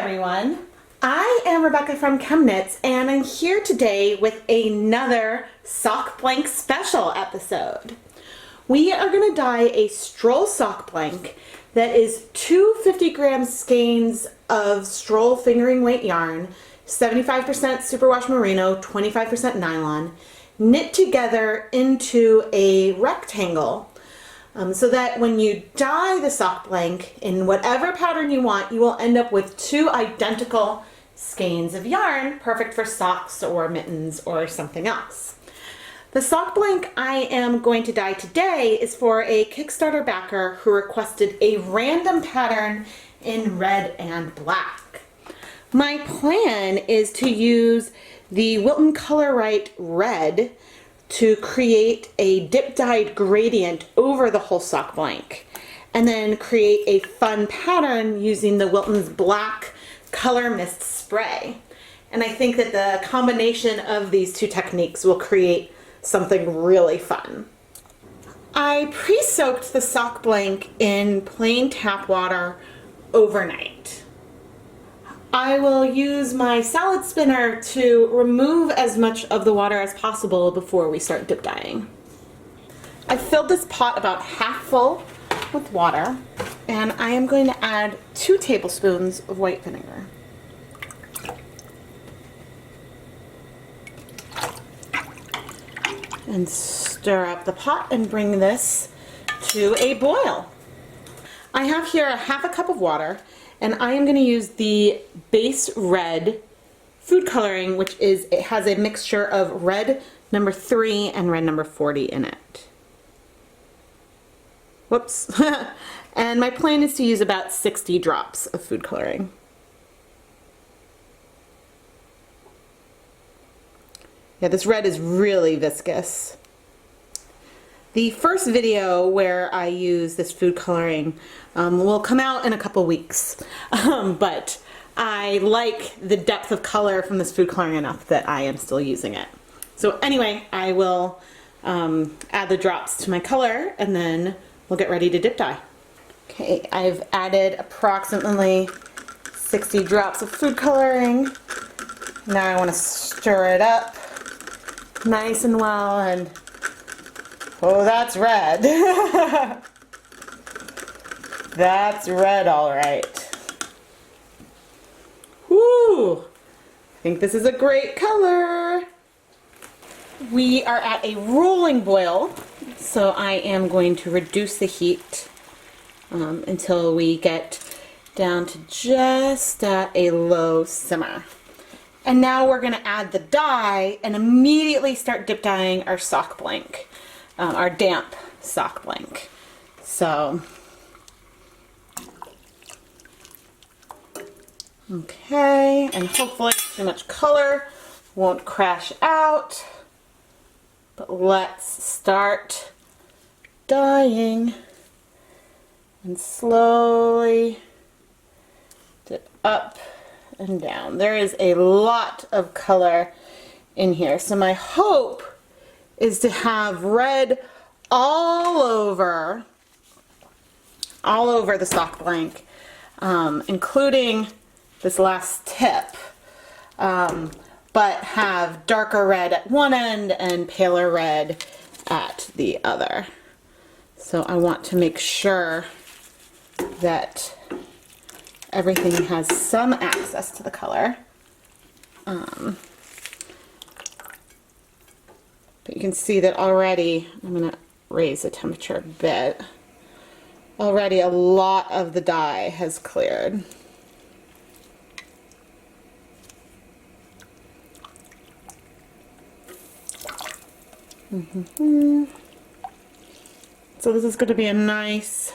everyone, I am Rebecca from ChemKnits and I'm here today with another sock blank special episode. We are going to dye a stroll sock blank that is 2 50-gram skeins of stroll fingering weight yarn, 75% superwash merino, 25% nylon, knit together into a rectangle. So that when you dye the sock blank in whatever pattern you want, you will end up with 2 identical skeins of yarn, perfect for socks or mittens or something else. The sock blank I am going to dye today is for a Kickstarter backer who requested a random pattern in red and black. My plan is to use the Wilton Color Mist red to create a dip dyed gradient over the whole sock blank, and then create a fun pattern using the Wilton's black color mist spray. And I think that the combination of these 2 techniques will create something really fun. I pre-soaked the sock blank in plain tap water overnight. I will use my salad spinner to remove as much of the water as possible before we start dip dyeing. I filled this pot about half full with water, and I am going to add 2 tablespoons of white vinegar. And stir up the pot and bring this to a boil. I have here a half a cup of water, and I am going to use the base red food coloring, which has a mixture of red number 3 and red number 40 in it. Whoops. And my plan is to use about 60 drops of food coloring. Yeah, this red is really viscous. The first video where I use this food coloring will come out in a couple weeks, but I like the depth of color from this food coloring enough that I am still using it. So anyway, I will add the drops to my color and then we'll get ready to dip dye. Okay, I've added approximately 60 drops of food coloring. Now I want to stir it up nice and well, and oh, that's red. That's red, all right. Whoo! I think this is a great color. We are at a rolling boil, so I am going to reduce the heat until we get down to just at a low simmer. And now we're going to add the dye and immediately start dip dyeing our sock blank. Our damp sock blank. So, okay, and hopefully too much color won't crash out. But let's start dyeing and slowly dip up and down. There is a lot of color in here, so my hope is to have red all over the sock blank, including this last tip, but have darker red at one end and paler red at the other. So I want to make sure that everything has some access to the color. But you can see that already, I'm going to raise the temperature a bit, already a lot of the dye has cleared. So this is going to be a nice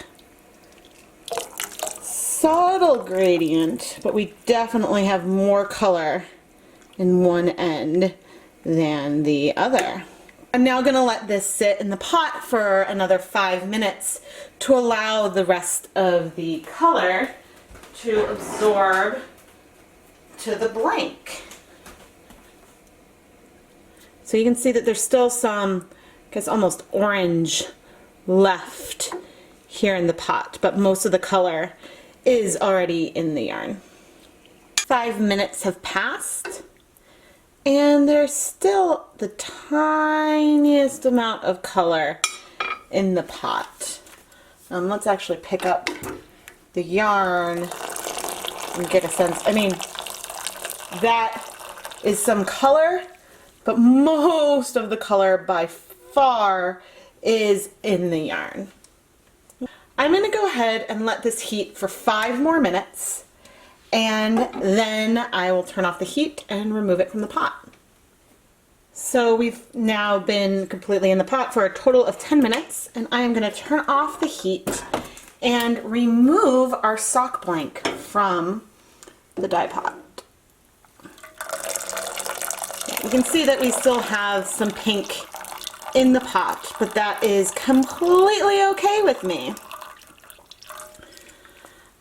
subtle gradient, but we definitely have more color in one end than the other. I'm now going to let this sit in the pot for another 5 minutes to allow the rest of the color to absorb to the blank. So you can see that there's still some, I guess, almost orange left here in the pot, but most of the color is already in the yarn. 5 minutes have passed, and there's still the tiniest amount of color in the pot. Let's actually pick up the yarn and get a sense. I mean, that is some color, but most of the color by far is in the yarn. I'm going to go ahead and let this heat for 5 more minutes, and then I will turn off the heat and remove it from the pot. So we've now been completely in the pot for a total of 10 minutes, and I am going to turn off the heat and remove our sock blank from the dye pot. You can see that we still have some pink in the pot, but that is completely okay with me.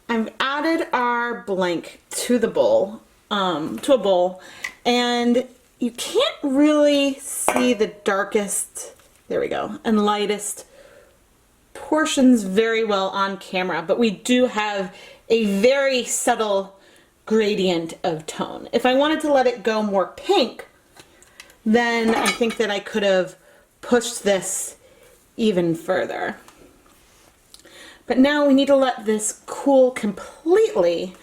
I've added our blank to the bowl, to a bowl, and you can't really see the darkest, there we go, and lightest portions very well on camera, but we do have a very subtle gradient of tone. If I wanted to let it go more pink, then I think that I could have pushed this even further. But now we need to let this cool completely,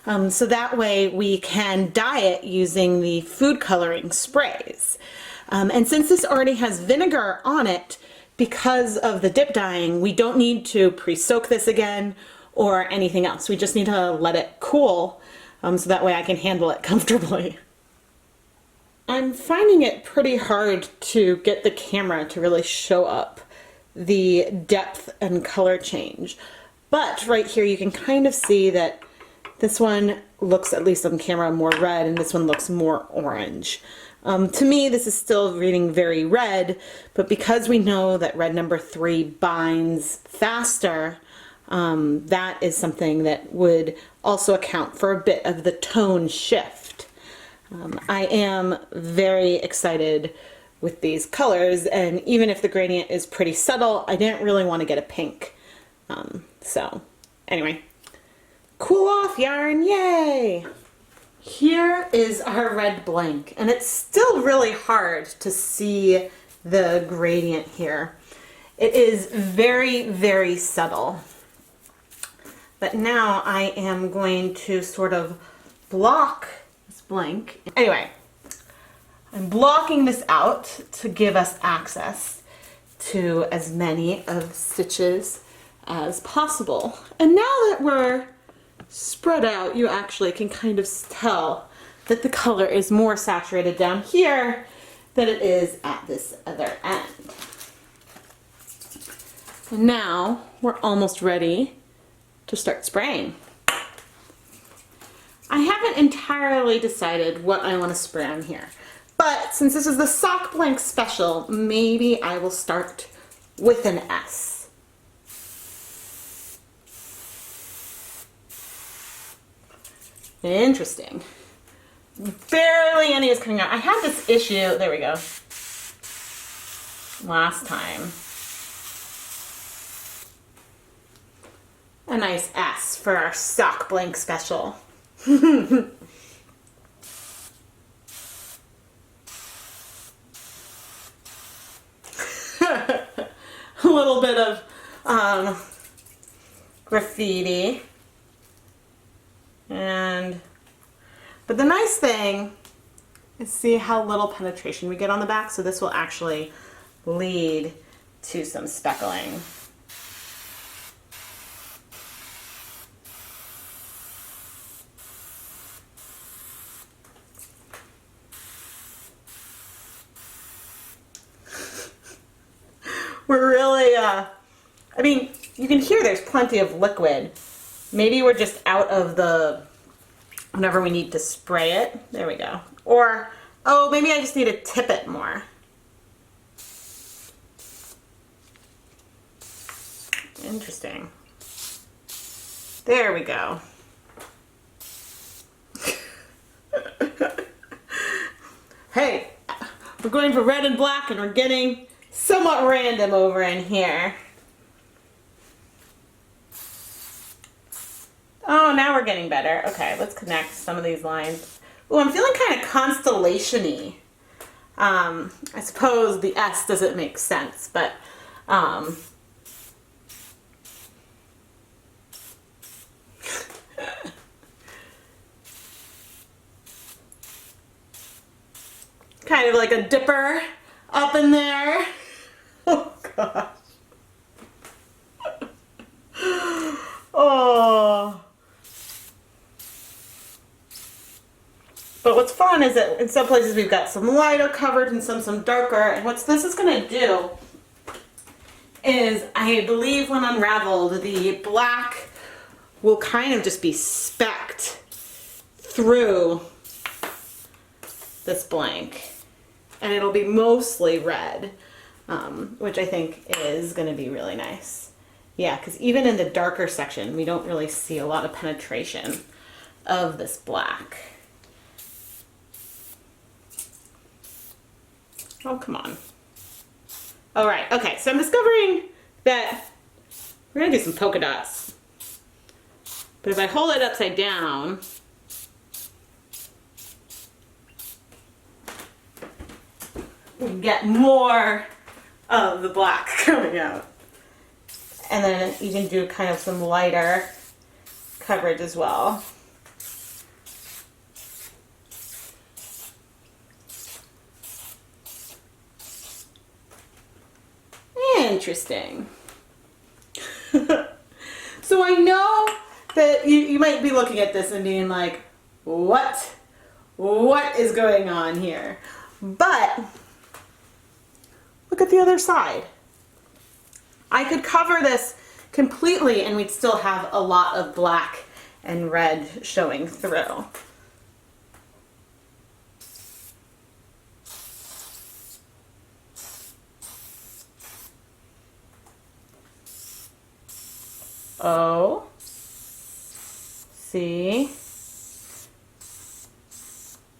so that way we can dye it using the food coloring sprays. And since this already has vinegar on it, because of the dip dyeing, we don't need to pre-soak this again or anything else. We just need to let it cool, so that way I can handle it comfortably. I'm finding it pretty hard to get the camera to really show up the depth and color change. But right here you can kind of see that this one looks, at least on camera, more red, and this one looks more orange. To me, this is still reading very red, but because we know that red number 3 binds faster, that is something that would also account for a bit of the tone shift. I am very excited with these colors, and even if the gradient is pretty subtle, I didn't really want to get a pink. So anyway, cool off yarn, yay! Here is our red blank, and it's still really hard to see the gradient here. It is very, very subtle. But now I am going to sort of block this blank. Anyway, I'm blocking this out to give us access to as many of stitches as possible. And now that we're spread out, you actually can kind of tell that the color is more saturated down here than it is at this other end. And now we're almost ready to start spraying. I haven't entirely decided what I want to spray on here, but since this is the sock blank special, maybe I will start with an S. Interesting. Barely any is coming out. I had this issue, there we go, last time. A nice S for our sock blank special. A little bit of graffiti. But the nice thing is see how little penetration we get on the back, so this will actually lead to some speckling. We're really, I mean, you can hear there's plenty of liquid. Maybe we're just out of the, whenever we need to spray it. There we go. Or, oh, maybe I just need to tip it more. Interesting. There we go. Hey, we're going for red and black and we're getting somewhat random over in here. Oh, now we're we're getting better. Okay, let's connect some of these lines. Ooh, I'm feeling kind of constellation-y. I suppose the S doesn't make sense, but kind of like a dipper up in there. Oh gosh. Oh. But what's fun is that in some places we've got some lighter covered and some darker. And what this is going to do is, I believe when unraveled, the black will kind of just be specked through this blank. And it'll be mostly red, which I think is going to be really nice. Yeah, because even in the darker section, we don't really see a lot of penetration of this black. Oh, come on. All right, okay, so I'm discovering that we're gonna do some polka dots. But if I hold it upside down, we can get more of the black coming out. And then you can do kind of some lighter coverage as well. Interesting. So I know that you might be looking at this and being like, what is going on here? But look at the other side. I could cover this completely and we'd still have a lot of black and red showing through. O, C,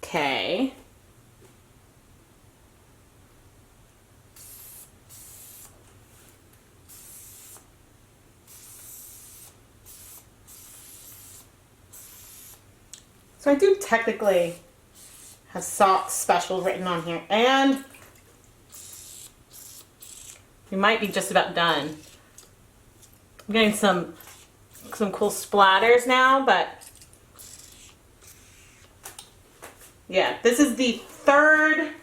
K, so I do technically have socks special written on here, and we might be just about done. I'm getting some cool splatters now, but yeah, this is the third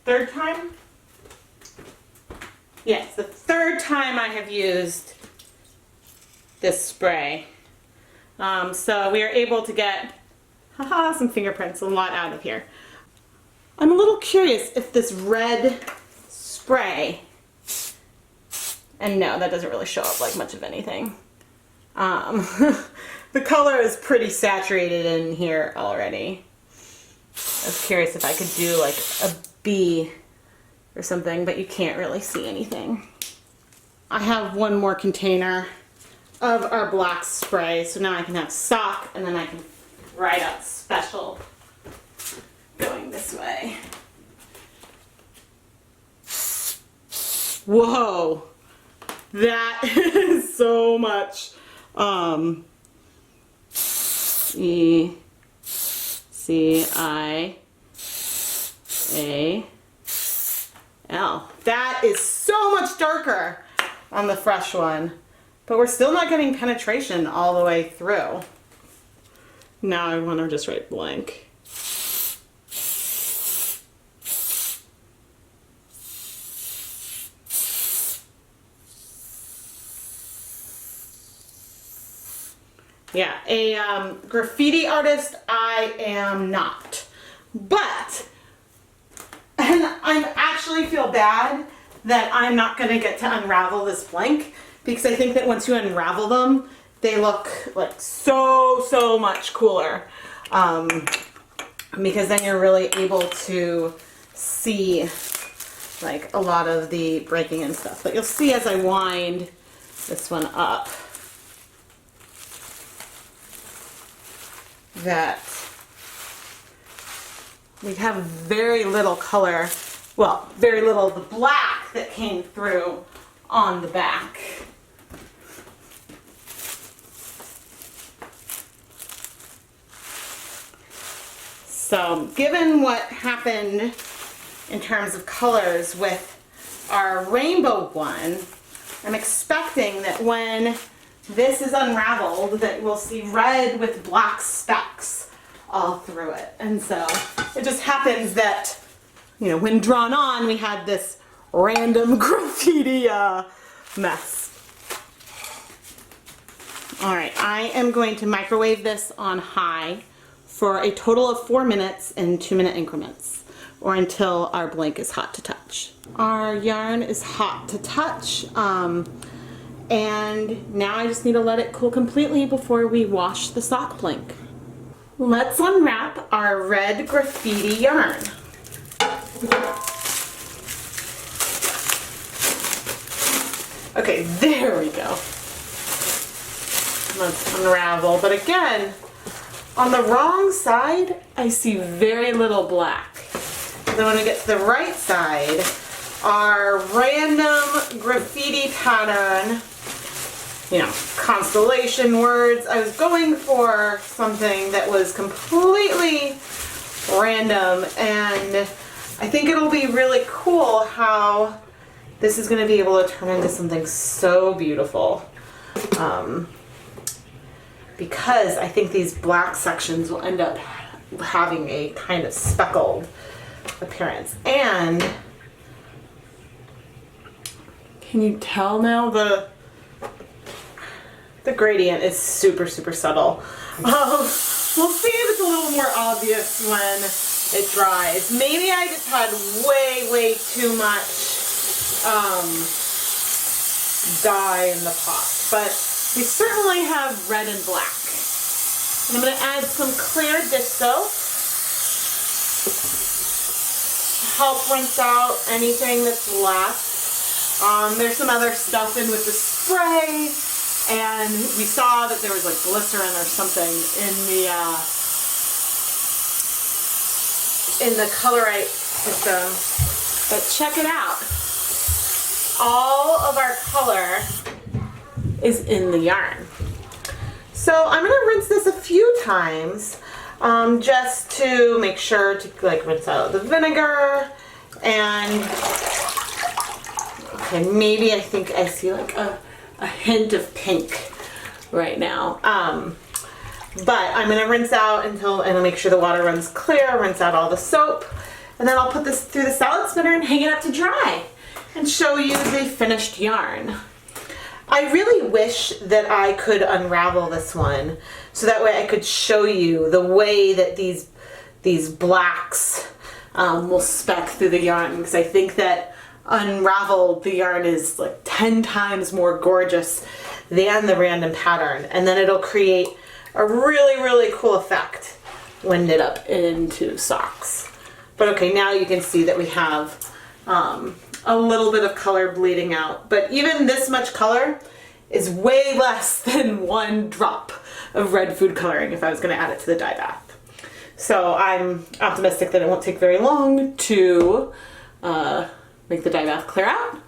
time? Yes, the third time I have used this spray. So we are able to get some fingerprints, a lot out of here. I'm a little curious if this red spray, and no, that doesn't really show up like much of anything. The color is pretty saturated in here already. I was curious if I could do like a B or something, but you can't really see anything. I have one more container of our black spray, so now I can have sock, and then I can write out special going this way. Whoa! That is so much. E, C, I, A, L. That is so much darker on the fresh one, but we're still not getting penetration all the way through. Now I want to just write blank. Yeah, a graffiti artist I am not. But, and I actually feel bad that I'm not going to get to unravel this blank, because I think that once you unravel them, they look like so much cooler. Because then you're really able to see like a lot of the breaking and stuff. But you'll see as I wind this one up that we have very little color, well, very little of the black that came through on the back. So given what happened in terms of colors with our rainbow one, I'm expecting that when this is unraveled that we'll see red with black specks all through it. And so it just happens that, you know, when drawn on, we had this random graffiti mess. All right, I am going to microwave this on high for a total of 4 minutes in 2-minute increments, or until our blank is hot to touch. Our yarn is hot to touch, and now I just need to let it cool completely before we wash the sock blank. Let's unwrap our red graffiti yarn. Okay, there we go. Let's unravel, but again, on the wrong side, I see very little black. Then when we get to the right side, our random graffiti pattern, you know, constellation words. I was going for something that was completely random, and I think it'll be really cool how this is going to be able to turn into something so beautiful. Because I think these black sections will end up having a kind of speckled appearance. And can you tell now the gradient is super, super subtle. We'll see if it's a little more obvious when it dries. Maybe I just had way too much dye in the pot, but we certainly have red and black. And I'm going to add some clear dish soap to help rinse out anything that's left. There's some other stuff in with the spray, and we saw that there was like glycerin or something in the colorite system. But check it out. All of our color is in the yarn. So I'm going to rinse this a few times just to make sure to like rinse out the vinegar, and okay, maybe I think I see like a hint of pink right now. But I'm going to rinse out and I'll make sure the water runs clear, rinse out all the soap, and then I'll put this through the salad spinner and hang it up to dry and show you the finished yarn. I really wish that I could unravel this one so that way I could show you the way that these blacks will speck through the yarn, because I think that unraveled the yarn is like 10 times more gorgeous than the random pattern, and then it'll create a really cool effect when knit up into socks. But okay, now you can see that we have a little bit of color bleeding out, but even this much color is way less than 1 drop of red food coloring if I was going to add it to the dye bath. So I'm optimistic that it won't take very long to make the dye bath clear out,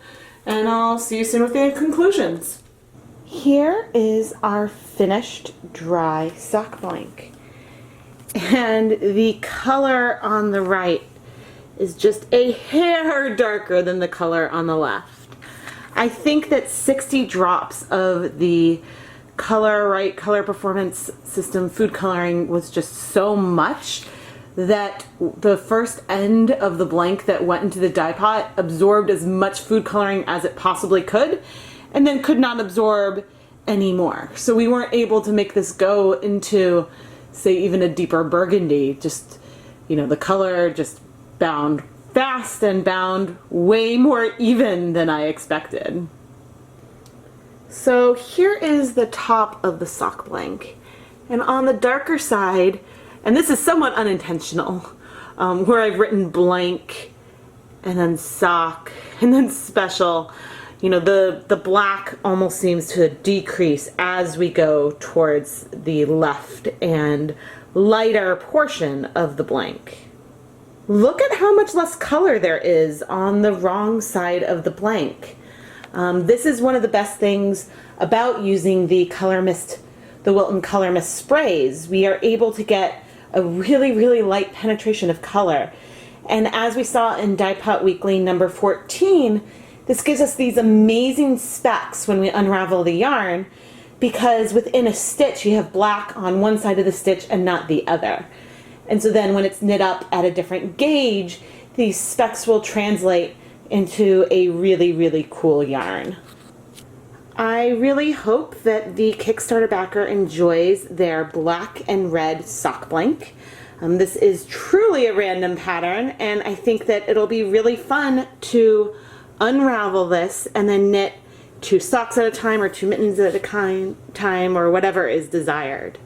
and I'll see you soon with the conclusions. Here is our finished dry sock blank, and the color on the right is just a hair darker than the color on the left. I think that 60 drops of the Color Performance System food coloring was just so much that the first end of the blank that went into the dye pot absorbed as much food coloring as it possibly could, and then could not absorb any more. So we weren't able to make this go into, say, even a deeper burgundy. Just, you know, the color just bound fast and bound way more even than I expected. So here is the top of the sock blank, and on the darker side, and this is somewhat unintentional, where I've written blank and then sock and then special, you know, the black almost seems to decrease as we go towards the left and lighter portion of the blank. Look at how much less color there is on the wrong side of the blank. This is one of the best things about using the Wilton Color Mist Sprays. We are able to get a really, really light penetration of color. And as we saw in Die Pot Weekly number 14, this gives us these amazing specks when we unravel the yarn, because within a stitch you have black on one side of the stitch and not the other. And so then when it's knit up at a different gauge, these specks will translate into a really, really cool yarn. I really hope that the Kickstarter backer enjoys their black and red sock blank. This is truly a random pattern, and I think that it'll be really fun to unravel this and then knit 2 socks at a time or 2 mittens at a time, or whatever is desired.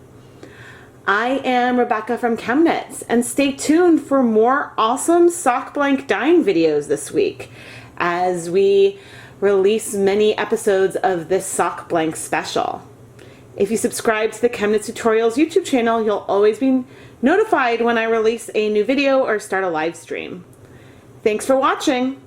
I am Rebecca from ChemKnits, and stay tuned for more awesome sock blank dyeing videos this week as we release many episodes of this sock blank special. If you subscribe to the ChemKnits Tutorials YouTube channel, you'll always be notified when I release a new video or start a live stream. Thanks for watching!